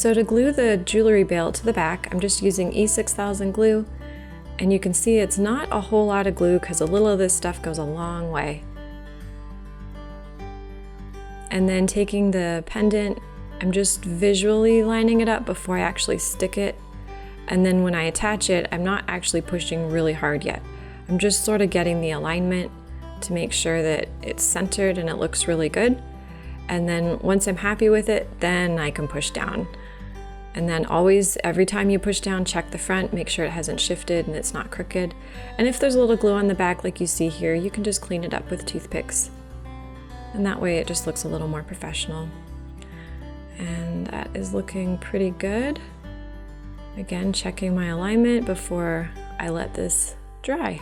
So to glue the jewelry bail to the back, I'm just using E6000 glue, and you can see it's not a whole lot of glue because a little of this stuff goes a long way. And then taking the pendant, I'm just visually lining it up before I actually stick it. And then when I attach it, I'm not actually pushing really hard yet. I'm just sort of getting the alignment to make sure that it's centered and it looks really good. And then once I'm happy with it, then I can push down. And then always, every time you push down, check the front, make sure it hasn't shifted and it's not crooked. And if there's a little glue on the back like you see here, you can just clean it up with toothpicks. And that way it just looks a little more professional. And that is looking pretty good. Again, checking my alignment before I let this dry.